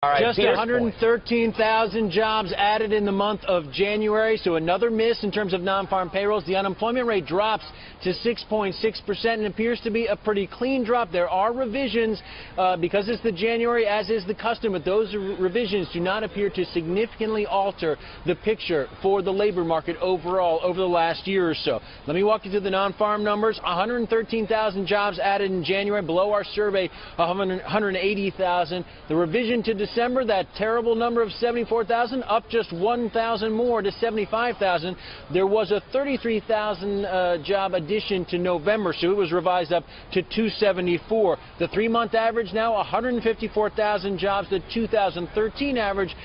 All right, Just Peter's 113,000 jobs added in the month of January, so another miss in terms of non-farm payrolls. The unemployment rate drops to 6.6% and appears to be a pretty clean drop. There are revisions because it's the January, as is the custom, but those revisions do not appear to significantly alter the picture for the labor market overall over the last year or so. Let me walk you through the non-farm numbers. 113,000 jobs added in January, below our survey of 180,000. The revision to December, that terrible number of 74,000, up just 1,000 more to 75,000. There was a 33,000 job addition to November, so it was revised up to 274. The three-month average now 154,000 jobs. The 2013 average,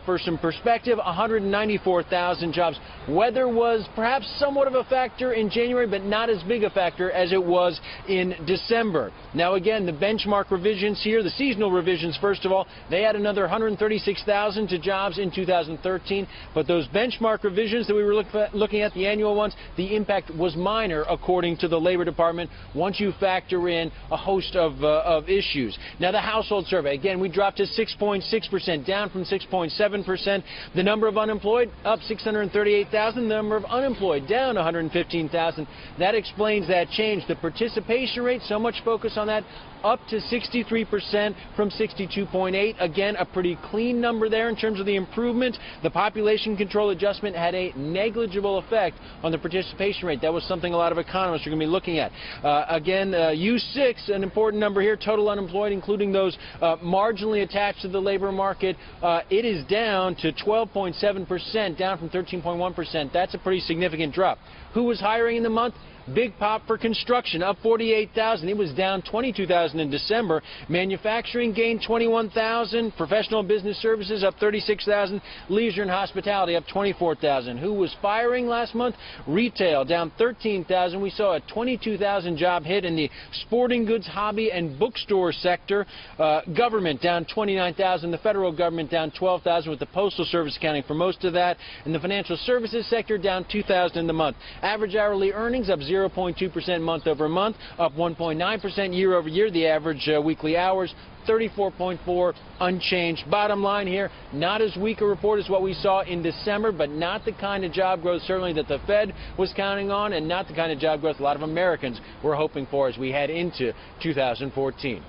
for some perspective, 194,000 jobs. Weather was perhaps somewhat of a factor in January, but not as big a factor as it was in December. Now again, the benchmark revisions here, the seasonal revisions, first of all, they had another 136,000 to jobs in 2013, but those benchmark revisions that we were looking at, the annual ones, the impact was minor, according to the Labor Department, once you factor in a host of issues. Now, the household survey, again, we dropped to 6.6%, down from 6.7%. The number of unemployed, up 638,000. The number of unemployed, down 115,000. That explains that change. The participation rate, so much focus on that, up to 63% from 62.8. Again, a pretty clean number there in terms of the improvement. The population control adjustment had a negligible effect on the participation rate. That was something a lot of economists are going to be looking at. Again, U6, an important number here, total unemployed, including those marginally attached to the labor market, it is down to 12.7%, down from 13.1%. That's a pretty significant drop. Who was hiring in the month? Big pop for construction, up 48,000. It was down 22,000 in December. Manufacturing gained 21,000. Professional business services up 36,000. Leisure and hospitality up 24,000. Who was firing last month? Retail down 13,000. We saw a 22,000 job hit in the sporting goods, hobby, and bookstore sector. Government down 29,000. The federal government down 12,000, with the Postal Service accounting for most of that. And the financial services sector down 2,000 in the month. Average hourly earnings up 0.2% month over month, up 1.9% year over year. The average weekly hours 34.4, unchanged. Bottom line here, not as weak a report as what we saw in December, but not the kind of job growth certainly that the Fed was counting on, and not the kind of job growth a lot of Americans were hoping for as we head into 2014.